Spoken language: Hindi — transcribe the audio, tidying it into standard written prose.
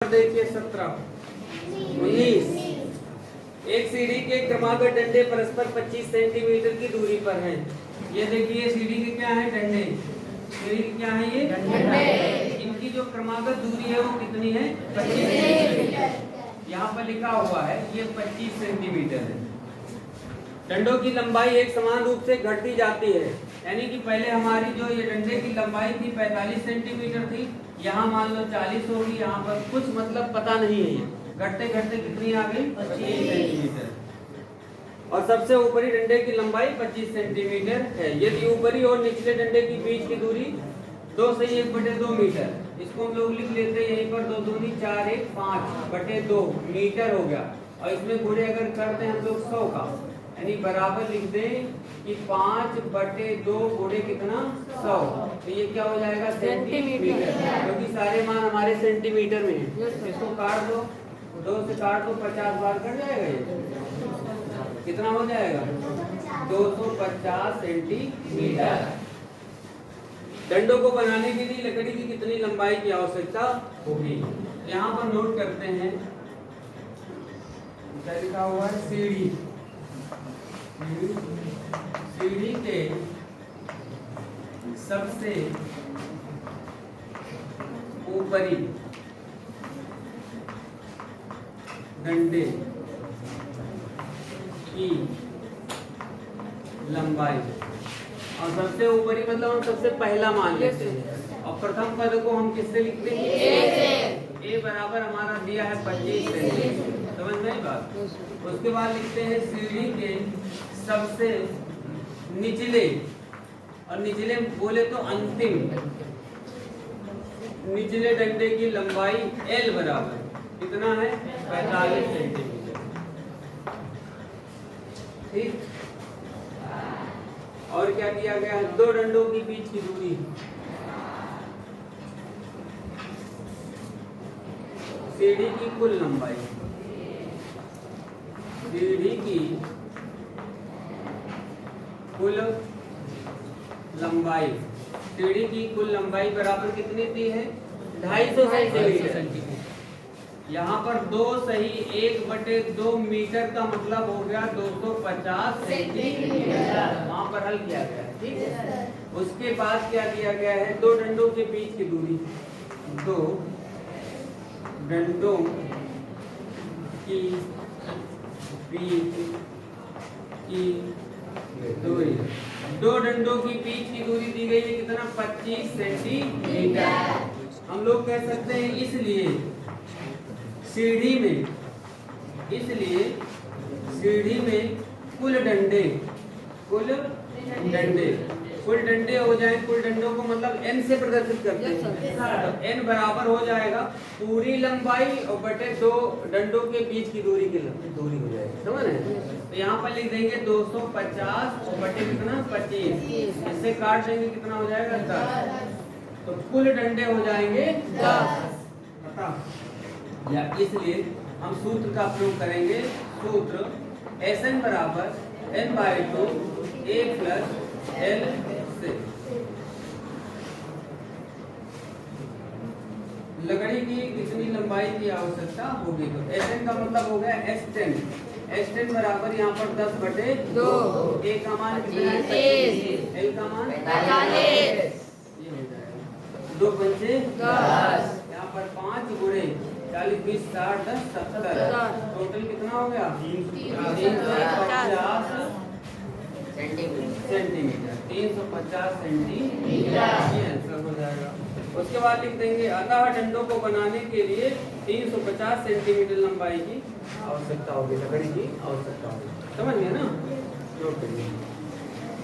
देखिए 17 19 एक सीढ़ी के क्रमागत डंडे परस्पर 25 सेंटीमीटर की दूरी पर हैं। ये देखिए सीढ़ी के क्या है, डंडे। सीढ़ी के क्या है, ये डंडे। इनकी जो क्रमागत दूरी है वो कितनी है, 25 सेंटीमीटर। यहाँ पर लिखा हुआ है ये 25 सेंटीमीटर है। डंडों की लंबाई एक समान रूप से घटती जाती है, यानी कि पहले हमारी जो ये डंडे की लंबाई थी 45 सेंटीमीटर थी, यहाँ मान लो 40 होगी। यहाँ पर कुछ मतलब पता नहीं है, ये घटते घटते कितनी आ गई, 25 सेंटीमीटर। और सबसे ऊपरी डंडे की लंबाई 25 सेंटीमीटर है। यदि ऊपरी और निचले डंडे के बीच की दूरी 2 से 1/2 मीटर, इसको हम लोग लिख लेते हैं यहीं पर 2 दूनी 4 1 5/2 मीटर हो गया। और इसमें गुणे अगर करते हैं हम लोग 100 का, यानी बराबर लिख दें कि 5/2 गुणे कितना 100, तो ये क्या हो जाएगा, सेंटीमीटर, क्योंकि सारे मान हमारे सेंटीमीटर में है। इसको काट दो, 2 से काट दो, 50 बार कट जाएगा। ये कितना हो जाएगा, 250 सेंटीमीटर। डंडों को बनाने के लिए लकड़ी की कितनी लंबाई की आवश्यकता होगी, यहाँ पर नोट करते हैं। क्या लिखा हुआ है, सीढ़ी। सीढ़ी के सबसे ऊपरी डंडे की लंबाई, और सबसे ऊपरी मतलब हम सबसे पहला मान लेते हैं, और प्रथम पद को हम किससे लिखते हैं, ए बराबर हमारा दिया है 25 सेंटीमीटर। समझ में बात। उसके बाद लिखते हैं सीढ़ी के सबसे निचले, और निचले बोले तो अंतिम निचले डंडे की लंबाई एल बराबर कितना है, 45 सेंटीमीटर। ठीक। और क्या दिया गया है, 2 डंडों के बीच की दूरी, सीढ़ी की कुल लंबाई, सीढ़ी की कुल लंबाई, सीढ़ी की कुल लंबाई बराबर कितनी दी है, 250 सेंटीमीटर। यहाँ पर 2 सही 1/2 मीटर का मतलब हो गया 250 सेंटीमीटर। वहाँ पर हल किया गया है, ठीक है। उसके बाद क्या दिया गया है, 2 डंडों के बीच की दूरी, 2 डंडों की बीच की दूरी, 2 डंडों की बीच की दूरी दी गई है कितना, 25 सेंटीमीटर। हम लोग कह सकते हैं इसलिए सीढ़ी में, इसलिए सीढ़ी में कुल डंडे कुल डंडे हो जाए, कुल डंडों को मतलब n से प्रदर्शित करते हैं, तो n बराबर हो जाएगा पूरी लंबाई और बटे 2 डंडों के बीच की दूरी की दूरी हो जाएगी। समझ रहे, तो यहाँ पर लिख देंगे 250 और बटे कितना 25, इससे काट देंगे कितना हो जाएगा 10, तो कुल डंडे हो जाएंगे 10। या इसलिए हम सूत्र का प्रयोग करेंगे, सूत्र Sn बराबर n/2 a + l से। लकड़ी की कितनी लंबाई की आवश्यकता होगी, तो Sn का मतलब हो गया S10 बराबर यहाँ पर 10/2, a का मान कितना है 25, l का मान 45, ये हो जाएगा 2 पंचे 10, यहाँ पर 5 गुणे 40 20 60 10 70, टोटल कितना हो गया 350 सेंटीमीटर, 350 सेंटीमीटर, ये आंसर हो जाएगा। उसके बाद लिख देंगे अतः डंडों को बनाने के लिए 350 सेंटीमीटर लंबाई की आवश्यकता होगी, लकड़ी की आवश्यकता होगी। समझ गए ना, नोट करिए।